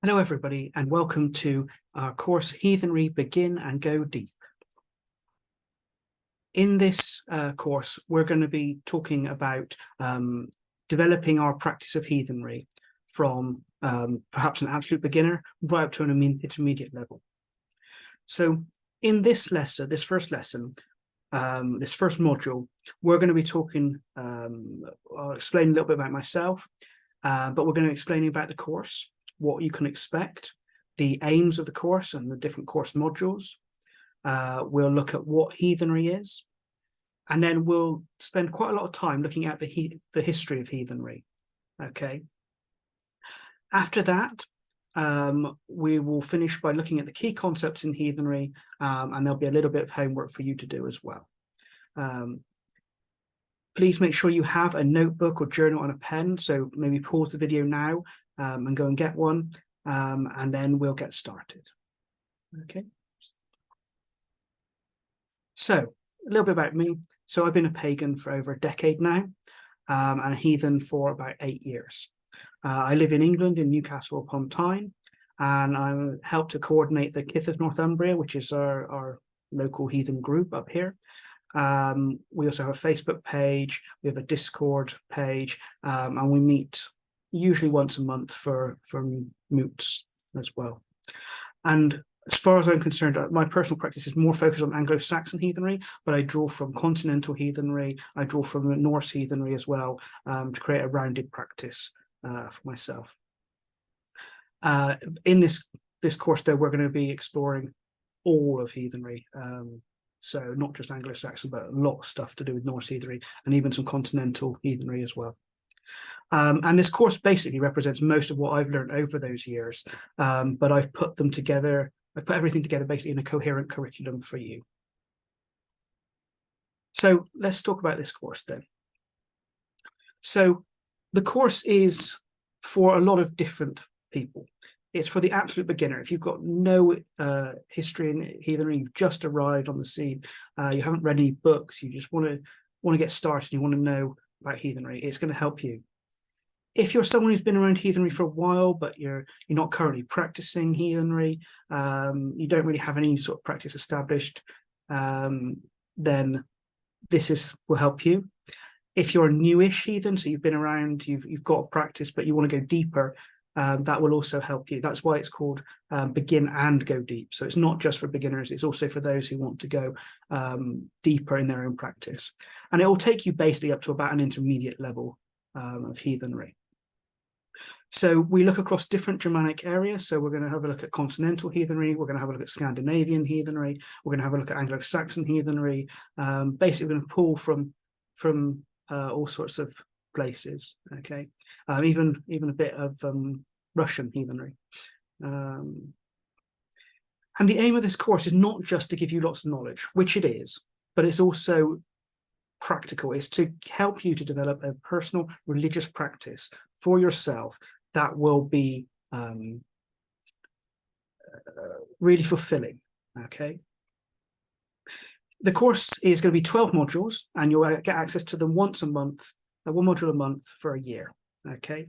Hello everybody and welcome to our course Heathenry Begin and Go Deep. In this course we're going to be talking about developing our practice of heathenry from perhaps an absolute beginner right up to an intermediate level. So in this lesson, this first module, we're going to be talking, I'll explain a little bit about myself, but we're going to be explaining about the course, what you can expect, the aims of the course and the different course modules. We'll look at what heathenry is, and then we'll spend quite a lot of time looking at the history of heathenry. Okay. After that, we will finish by looking at the key concepts in heathenry, and there'll be a little bit of homework for you to do as well. Please make sure you have a notebook or journal and a pen, so maybe pause the video now and go and get one, and then we'll get started. Okay. So a little bit about me. So I've been a pagan for over a decade now, and a heathen for about 8 years. I live in England, in Newcastle upon Tyne, and I help to coordinate the Kith of Northumbria, which is our local heathen group up here. We also have a Facebook page, we have a Discord page, and we meet usually once a month for moots as well. And as far as I'm concerned, my personal practice is more focused on Anglo-Saxon heathenry, but I draw from continental heathenry, I draw from Norse heathenry as well, to create a rounded practice for myself. In this course, though, we're going to be exploring all of heathenry. So not just Anglo-Saxon, but a lot of stuff to do with Norse heathenry and even some continental heathenry as well. And this course basically represents most of what I've learned over those years, but I've put them together, I put everything together basically in a coherent curriculum for you. So let's talk about this course then. So the course is for a lot of different people. It's for the absolute beginner. If you've got no history in heathenry, you've just arrived on the scene, you haven't read any books, you just want to get started, you want to know about heathenry, it's going to help you. If you're someone who's been around heathenry for a while, but you're not currently practicing heathenry, you don't really have any sort of practice established, then this will help you. If you're a newish heathen, so you've been around, you've got practice, but you want to go deeper, that will also help you. That's why it's called Begin and Go Deep. So it's not just for beginners, it's also for those who want to go deeper in their own practice. And it will take you basically up to about an intermediate level of heathenry. So we look across different Germanic areas. So we're going to have a look at continental heathenry, we're going to have a look at Scandinavian heathenry, we're going to have a look at Anglo-Saxon heathenry. Basically, we're going to pull from all sorts of places, okay, even a bit of Russian heathenry. And the aim of this course is not just to give you lots of knowledge, which it is, but it's also practical. It's to help you to develop a personal religious practice for yourself that will be really fulfilling, okay. The course is going to be 12 modules, and you'll get access to them once a month, one module a month for a year, okay.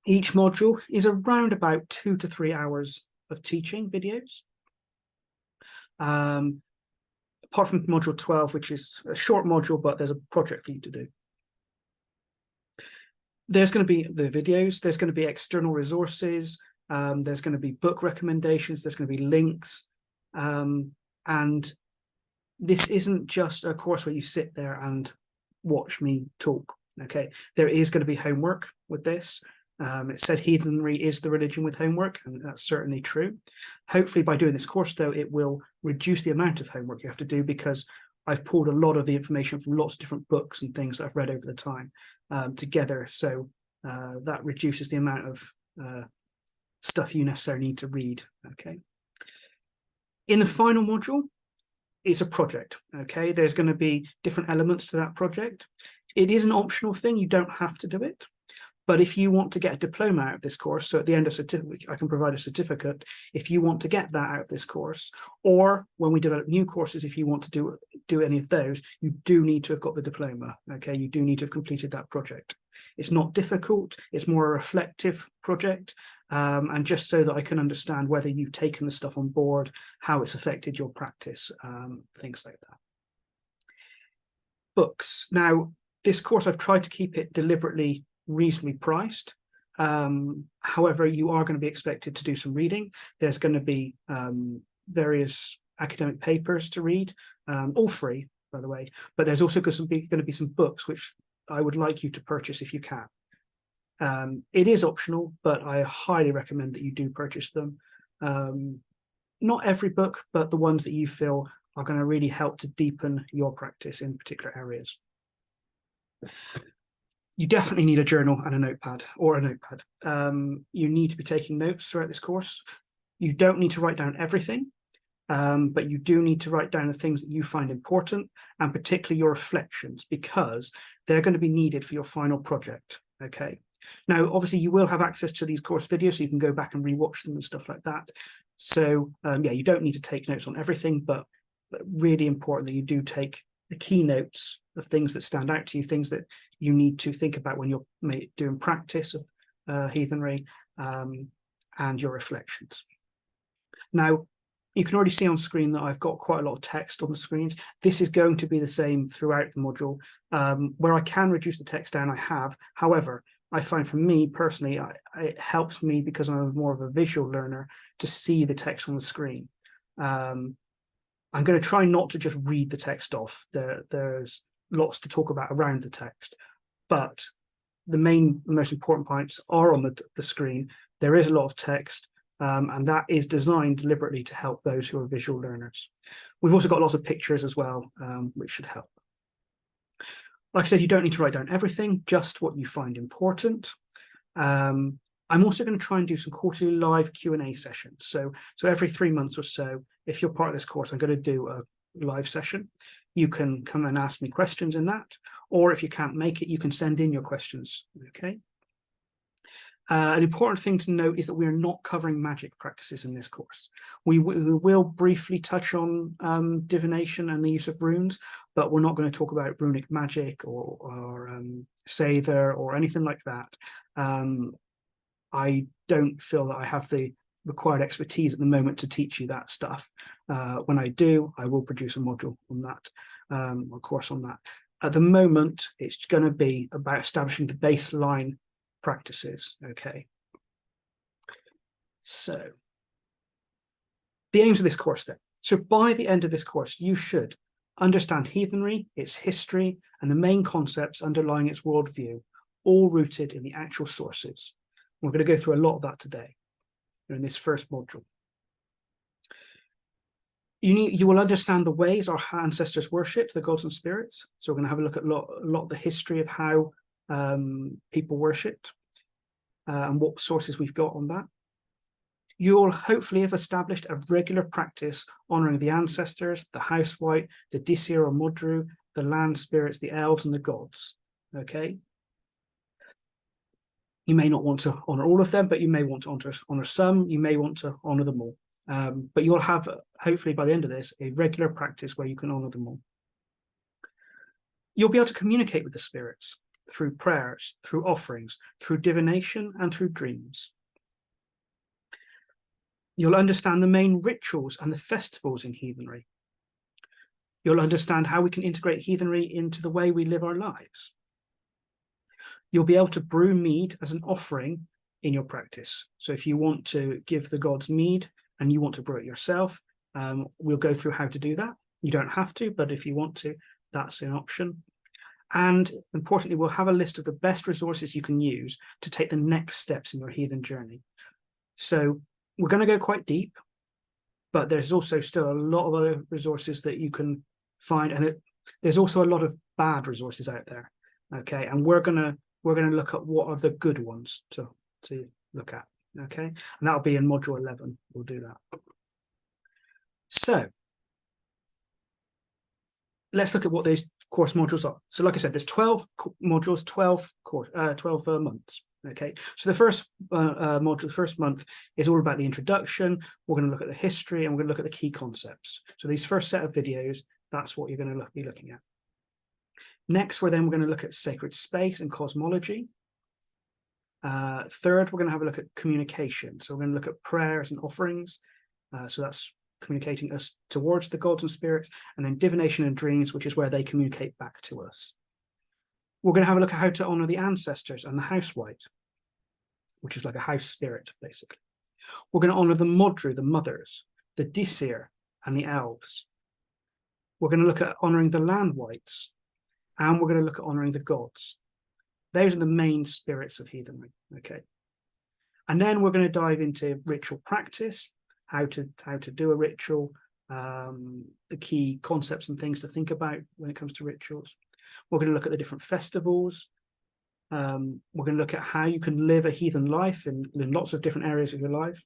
Each module is around about 2 to 3 hours of teaching videos. Apart from module 12, which is a short module, but there's a project for you to do. There's going to be the videos, there's going to be external resources, there's going to be book recommendations, there's going to be links, and this isn't just a course where you sit there and watch me talk, okay. There is going to be homework with this. It said heathenry is the religion with homework, and that's certainly true. Hopefully by doing this course, though, it will reduce the amount of homework you have to do, because I've pulled a lot of the information from lots of different books and things that I've read over the time together. So that reduces the amount of stuff you necessarily need to read, okay. In the final module, it's a project, okay. There's going to be different elements to that project. It is an optional thing, you don't have to do it. But if you want to get a diploma out of this course, so at the end of certificate, I can provide a certificate if you want to get that out of this course, or when we develop new courses, if you want to do any of those, you do need to have got the diploma, okay? You do need to have completed that project. It's not difficult, it's more a reflective project, and just so that I can understand whether you've taken the stuff on board, how it's affected your practice, things like that. Books. Now, this course, I've tried to keep it deliberately reasonably priced. However, you are going to be expected to do some reading. There's going to be various academic papers to read, all free, by the way, but there's also going to be some books which I would like you to purchase if you can. It is optional, but I highly recommend that you do purchase them. Not every book, but the ones that you feel are going to really help to deepen your practice in particular areas. You definitely need a journal and a notepad, or a notepad. You need to be taking notes throughout this course. You don't need to write down everything, but you do need to write down the things that you find important, and particularly your reflections, because they're going to be needed for your final project, okay? Now, obviously, you will have access to these course videos, so you can go back and rewatch them and stuff like that. So, yeah, you don't need to take notes on everything, but really important that you do take the key notes of things that stand out to you, things that you need to think about when you're doing practice of heathenry, and your reflections. Now, you can already see on screen that I've got quite a lot of text on the screens. This is going to be the same throughout the module. Where I can reduce the text down, I have. However, I find for me personally, it helps me because I'm more of a visual learner to see the text on the screen. I'm going to try not to just read the text off. There's lots to talk about around the text, but the most important points are on the screen. There is a lot of text, and that is designed deliberately to help those who are visual learners. We've also got lots of pictures as well, which should help. Like I said, you don't need to write down everything, just what you find important. I'm also going to try and do some quarterly live Q&A sessions. So every 3 months or so, if you're part of this course, I'm going to do a live session. You can come and ask me questions in that, or if you can't make it, you can send in your questions, okay? An important thing to note is that we are not covering magic practices in this course. We will briefly touch on divination and the use of runes, but we're not going to talk about runic magic or Seidr or anything like that. I don't feel that I have the required expertise at the moment to teach you that stuff. When I do, I will produce a module on that, or course on that. At the moment, it's going to be about establishing the baseline practices, okay? So, the aims of this course then. So by the end of this course, you should understand heathenry, its history, and the main concepts underlying its worldview, all rooted in the actual sources. We're going to go through a lot of that today in this first module. You will understand the ways our ancestors worshipped the gods and spirits. So we're going to have a look at a lot of the history of how people worshipped and what sources we've got on that. You'll hopefully have established a regular practice honouring the ancestors, the house white, the Disir or Modru, the land spirits, the elves, and the gods. Okay. You may not want to honour all of them, but you may want to honour some. You may want to honour them all. But you'll have, hopefully by the end of this, a regular practice where you can honour them all. You'll be able to communicate with the spirits through prayers, through offerings, through divination, and through dreams. You'll understand the main rituals and the festivals in heathenry. You'll understand how we can integrate heathenry into the way we live our lives. You'll be able to brew mead as an offering in your practice. So if you want to give the gods mead and you want to brew it yourself, we'll go through how to do that. You don't have to, but if you want to, that's an option. And importantly, we'll have a list of the best resources you can use to take the next steps in your heathen journey. So we're going to go quite deep, but there's also still a lot of other resources that you can find. And there's also a lot of bad resources out there. Okay. And we're going to look at what are the good ones to look at. Okay. And that'll be in module 11. We'll do that. So let's look at what these course modules are. So like I said, there's 12 modules, 12 months. Okay, so the first module, the first month is all about the introduction. We're going to look at the history and we're going to look at the key concepts. So these first set of videos, that's what you're going to be looking at. Next, we're going to look at sacred space and cosmology. Third, we're going to have a look at communication. So we're going to look at prayers and offerings. So that's communicating us towards the gods and spirits, and then divination and dreams, which is where they communicate back to us. We're going to have a look at how to honor the ancestors and the housewife, which is like a house spirit, basically. We're going to honor the Modru, the mothers, the Disir, and the elves. We're going to look at honoring the land wights, and we're going to look at honoring the gods. Those are the main spirits of heathenry, okay? And then we're going to dive into ritual practice, how to do a ritual, the key concepts and things to think about when it comes to rituals. We're going to look at the different festivals. We're going to look at how you can live a heathen life in lots of different areas of your life.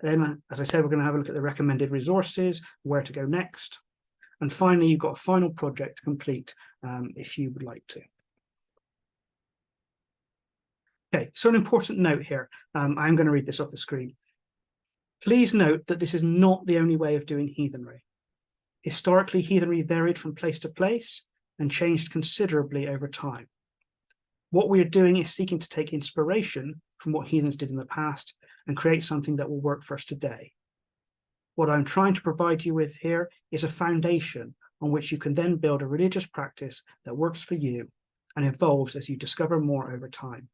Then, as I said, we're going to have a look at the recommended resources, where to go next. And finally, you've got a final project to complete if you would like to. Okay, so an important note here. I'm going to read this off the screen. Please note that this is not the only way of doing heathenry. Historically, heathenry varied from place to place and changed considerably over time. What we are doing is seeking to take inspiration from what heathens did in the past and create something that will work for us today. What I'm trying to provide you with here is a foundation on which you can then build a religious practice that works for you and evolves as you discover more over time.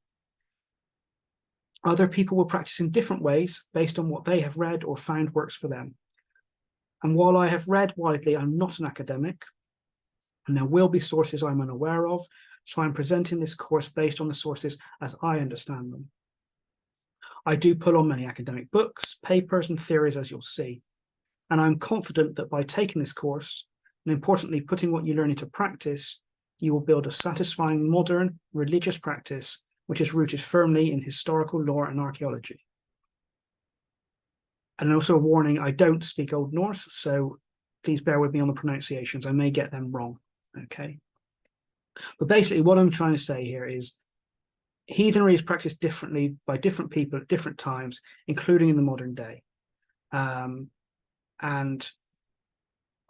Other people will practice in different ways based on what they have read or found works for them. And while I have read widely, I'm not an academic, and there will be sources I'm unaware of, so I'm presenting this course based on the sources as I understand them. I do pull on many academic books, papers, and theories, as you'll see, and I'm confident that by taking this course, and importantly putting what you learn into practice, you will build a satisfying modern religious practice which is rooted firmly in historical lore and archaeology. And also a warning, I don't speak Old Norse, so please bear with me on the pronunciations. I may get them wrong, okay? But basically what I'm trying to say here is heathenry is practiced differently by different people at different times, including in the modern day. And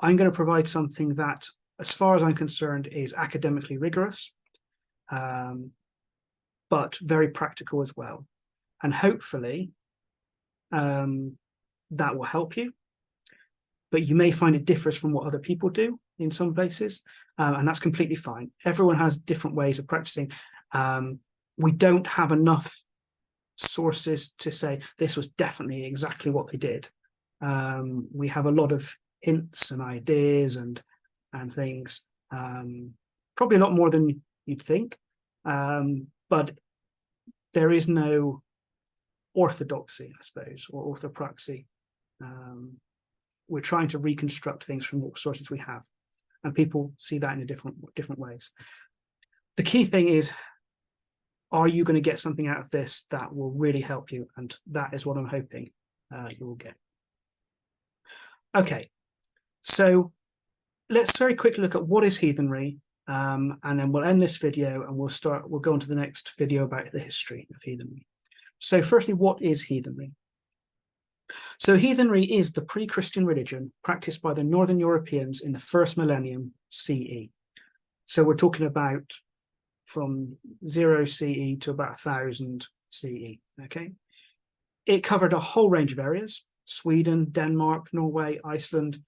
I'm going to provide something that, as far as I'm concerned, is academically rigorous, but very practical as well. And hopefully that will help you. But you may find it differs from what other people do in some places, and that's completely fine. Everyone has different ways of practicing. We don't have enough sources to say this was definitely exactly what they did. We have a lot of hints and ideas and things, probably a lot more than you'd think, but there is no orthodoxy, I suppose, or orthopraxy. We're trying to reconstruct things from what sources we have, and people see that in different ways. The key thing is, are you going to get something out of this that will really help you? And that is what I'm hoping you will get. Okay, so let's very quickly look at what is heathenry, and then we'll end this video and we'll go on to the next video about the history of heathenry. So firstly, what is heathenry? So heathenry is the pre-Christian religion practiced by the Northern Europeans in the first millennium CE. So we're talking about from 0 CE to about 1000 CE, okay? It covered a whole range of areas: Sweden, Denmark, Norway, Iceland,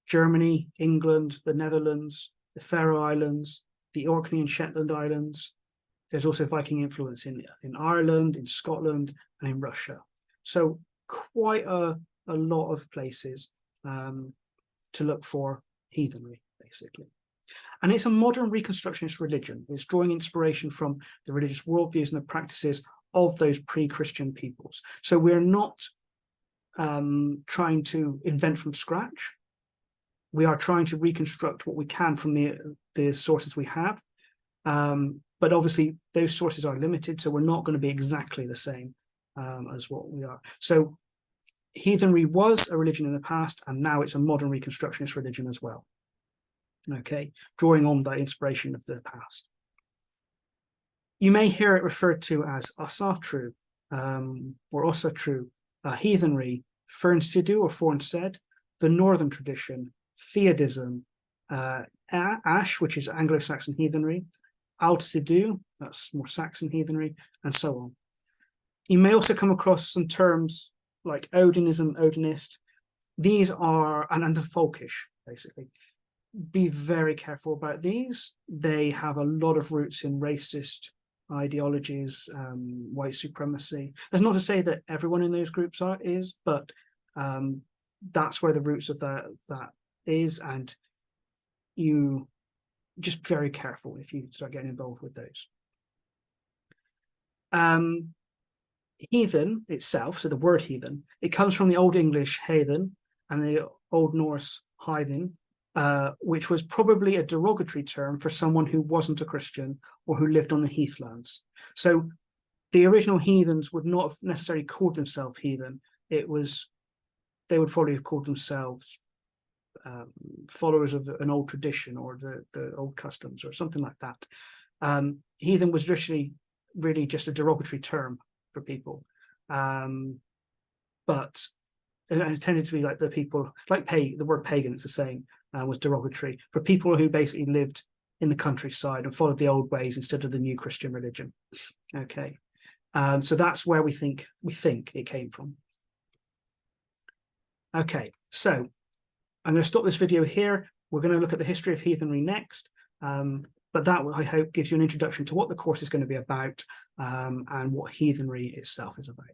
Germany, England, the Netherlands, the Faroe Islands, the Orkney and Shetland Islands. There's also Viking influence in Ireland, in Scotland, and in Russia. So quite a lot of places to look for heathenry, basically. And it's a modern Reconstructionist religion. It's drawing inspiration from the religious worldviews and the practices of those pre-Christian peoples. So we're not trying to invent from scratch. We are trying to reconstruct what we can from the sources we have. But obviously, those sources are limited, so we're not going to be exactly the same as what we are. So heathenry was a religion in the past, and now it's a modern Reconstructionist religion as well. Okay, drawing on that inspiration of the past. You may hear it referred to as Asatru or Osatru, heathenry, Fernsidu or Fornsed, the Northern tradition, Theodism, Ash, which is Anglo-Saxon heathenry, Al-Sidhu, that's more Saxon heathenry, and so on. You may also come across some terms like Odinism, Odinist. These are, and the folkish, basically. Be very careful about these. They have a lot of roots in racist ideologies, white supremacy. That's not to say that everyone in those groups is, but that's where the roots of that is, and you just very careful if you start getting involved with those. Heathen itself, so the word heathen, it comes from the Old English heathen and the Old Norse heathen, which was probably a derogatory term for someone who wasn't a Christian or who lived on the heathlands. So the original heathens would not have necessarily called themselves heathen. They would probably have called themselves followers of an old tradition or the old customs or something like that. Heathen was really just a derogatory term for people, but it tended to be like the people, like the word pagan, it's the same, was derogatory for people who basically lived in the countryside and followed the old ways instead of the new Christian religion. Okay, so that's where we think it came from. Okay, so I'm going to stop this video here. We're going to look at the history of heathenry next. But that, I hope, gives you an introduction to what the course is going to be about, and what heathenry itself is about.